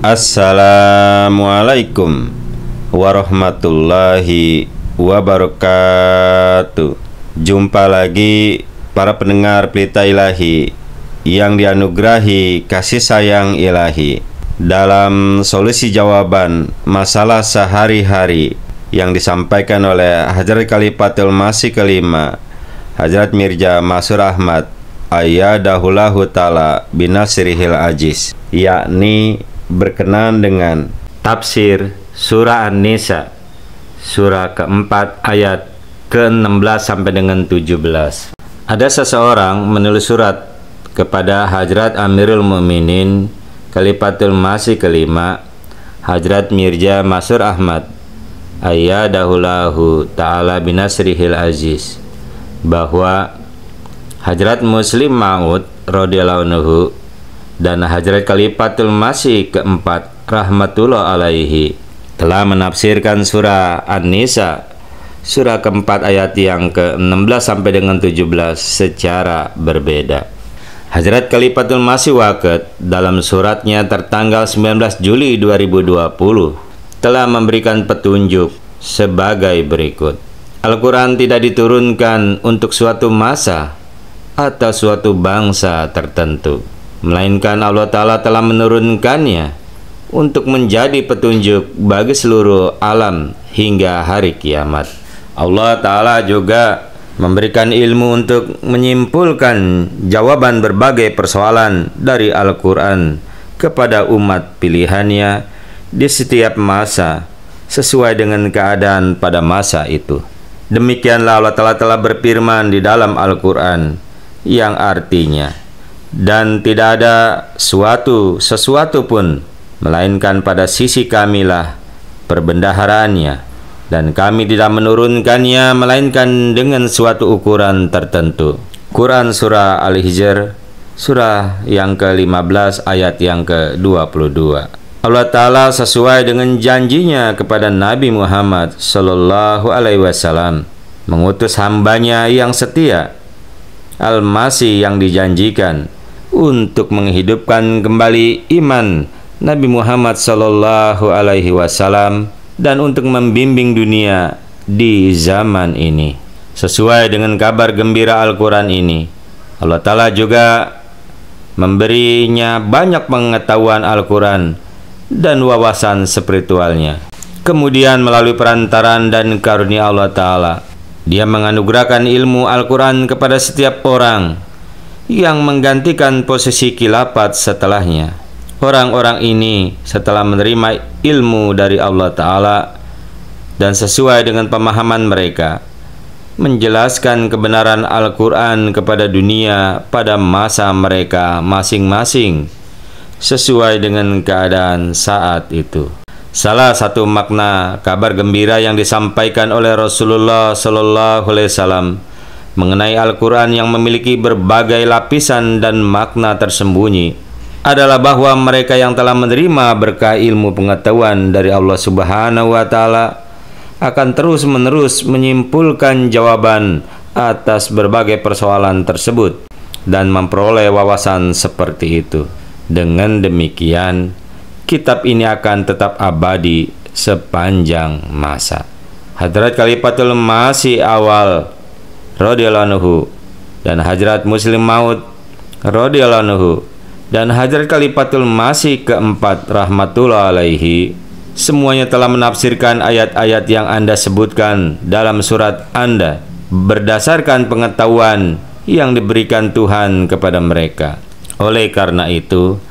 Assalamualaikum warahmatullahi wabarakatuh. Jumpa lagi para pendengar Pelita Ilahi yang dianugerahi kasih sayang ilahi dalam solusi jawaban masalah sehari-hari yang disampaikan oleh Hadrat Khalifatul Masih kelima Hadrat Mirza Masur Ahmad Ayyadahullahu ta'ala binasrihil ajiz, yakni berkenaan dengan tafsir surah An-Nisa surah keempat ayat ke-16 sampai dengan 17. Ada seseorang menulis surat kepada Hadrat Amirul Mukminin Khalifatul Masih kelima Hadrat Mirza Masur Ahmad Ayyadahullahu ta'ala binasrihil aziz bahwa Hadrat Muslim Maud radhiyallahu anhu dan Hadrat Khalifatul Masih keempat rahmatullah alaihi telah menafsirkan surah An-Nisa surah keempat ayat yang ke-16 sampai dengan 17 secara berbeda. Hadrat Khalifatul Masih Waqid dalam suratnya tertanggal 19 Juli 2020 telah memberikan petunjuk sebagai berikut. Al-Quran tidak diturunkan untuk suatu masa atau suatu bangsa tertentu, melainkan Allah Ta'ala telah menurunkannya untuk menjadi petunjuk bagi seluruh alam hingga hari kiamat. Allah Ta'ala juga memberikan ilmu untuk menyimpulkan jawaban berbagai persoalan dari Al-Quran kepada umat pilihannya di setiap masa sesuai dengan keadaan pada masa itu. Demikianlah Allah Ta'ala telah berfirman di dalam Al-Quran yang artinya, dan tidak ada sesuatu pun melainkan pada sisi kamilah perbendaharaannya, dan kami tidak menurunkannya melainkan dengan suatu ukuran tertentu. Quran surah Al-Hijr surah yang ke-15 ayat yang ke-22. Allah Ta'ala sesuai dengan janjinya kepada Nabi Muhammad Sallallahu Alaihi Wasallam mengutus hambanya yang setia Al-Masih yang dijanjikan untuk menghidupkan kembali iman Nabi Muhammad Sallallahu Alaihi Wasallam dan untuk membimbing dunia di zaman ini. Sesuai dengan kabar gembira Al-Quran ini, Allah Ta'ala juga memberinya banyak pengetahuan Al-Quran dan wawasan spiritualnya. Kemudian melalui perantaran dan karunia Allah Ta'ala, Dia menganugerahkan ilmu Al-Quran kepada setiap orang yang menggantikan posisi khilafat setelahnya. Orang-orang ini setelah menerima ilmu dari Allah Ta'ala dan sesuai dengan pemahaman mereka, menjelaskan kebenaran Al-Quran kepada dunia pada masa mereka masing-masing sesuai dengan keadaan saat itu. Salah satu makna kabar gembira yang disampaikan oleh Rasulullah Sallallahu Alaihi Wasallam mengenai Al-Quran yang memiliki berbagai lapisan dan makna tersembunyi adalah bahwa mereka yang telah menerima berkah ilmu pengetahuan dari Allah Subhanahu wa Ta'ala akan terus-menerus menyimpulkan jawaban atas berbagai persoalan tersebut dan memperoleh wawasan seperti itu. Dengan demikian, kitab ini akan tetap abadi sepanjang masa. Hadrat Khalifatul Masih awal radhiyallahu anhu dan Hadrat Muslim Maud radhiyallahu anhu dan Hadrat Khalifatul Masih keempat rahmatullah alaihi semuanya telah menafsirkan ayat-ayat yang Anda sebutkan dalam surat Anda berdasarkan pengetahuan yang diberikan Tuhan kepada mereka. Oleh karena itu,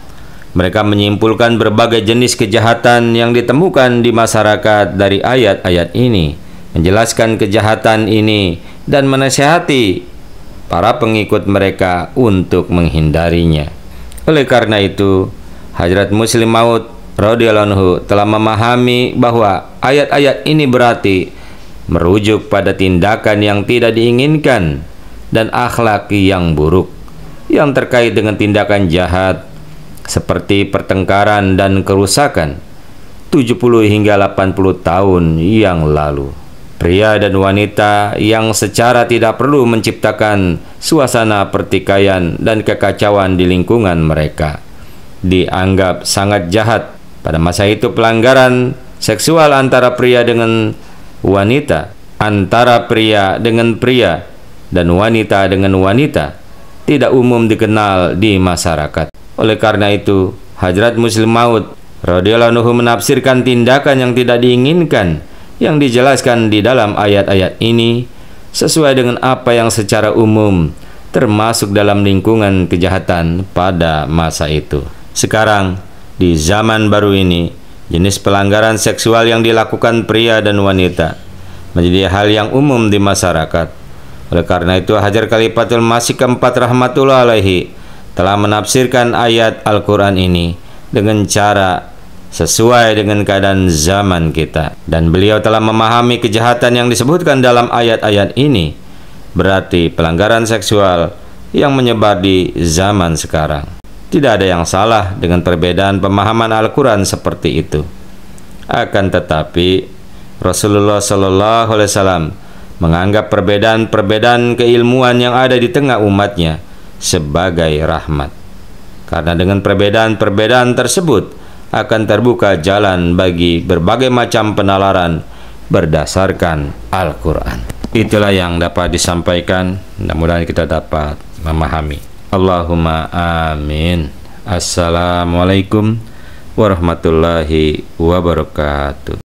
mereka menyimpulkan berbagai jenis kejahatan yang ditemukan di masyarakat dari ayat-ayat ini, menjelaskan kejahatan ini dan menasihati para pengikut mereka untuk menghindarinya. Oleh karena itu, Hadrat Muslim Maud radhiyallahu anhu telah memahami bahwa ayat-ayat ini berarti merujuk pada tindakan yang tidak diinginkan dan akhlak yang buruk yang terkait dengan tindakan jahat seperti pertengkaran dan kerusakan 70 hingga 80 tahun yang lalu. Pria dan wanita yang secara tidak perlu menciptakan suasana pertikaian dan kekacauan di lingkungan mereka dianggap sangat jahat Pada masa itu pelanggaran seksual antara pria dengan wanita, antara pria dengan pria, dan wanita dengan wanita tidak umum dikenal di masyarakat. Oleh karena itu, Hadrat Muslim Maud radhiyallahu anhu menafsirkan tindakan yang tidak diinginkan yang dijelaskan di dalam ayat-ayat ini sesuai dengan apa yang secara umum termasuk dalam lingkungan kejahatan pada masa itu. Sekarang, di zaman baru ini, jenis pelanggaran seksual yang dilakukan pria dan wanita menjadi hal yang umum di masyarakat. Oleh karena itu, Hajar Khalifatul Masih keempat rahmatullah alaihi telah menafsirkan ayat Al-Quran ini dengan cara sesuai dengan keadaan zaman kita, dan beliau telah memahami kejahatan yang disebutkan dalam ayat-ayat ini berarti pelanggaran seksual yang menyebar di zaman sekarang. Tidak ada yang salah dengan perbedaan pemahaman Al-Quran seperti itu. Akan tetapi Rasulullah Shallallahu Alaihi Wasallam menganggap perbedaan-perbedaan keilmuan yang ada di tengah umatnya sebagai rahmat, karena dengan perbedaan-perbedaan tersebut akan terbuka jalan bagi berbagai macam penalaran berdasarkan Al-Quran. Itulah yang dapat disampaikan, mudah-mudahan kita dapat memahami. Allahumma amin. Assalamualaikum warahmatullahi wabarakatuh.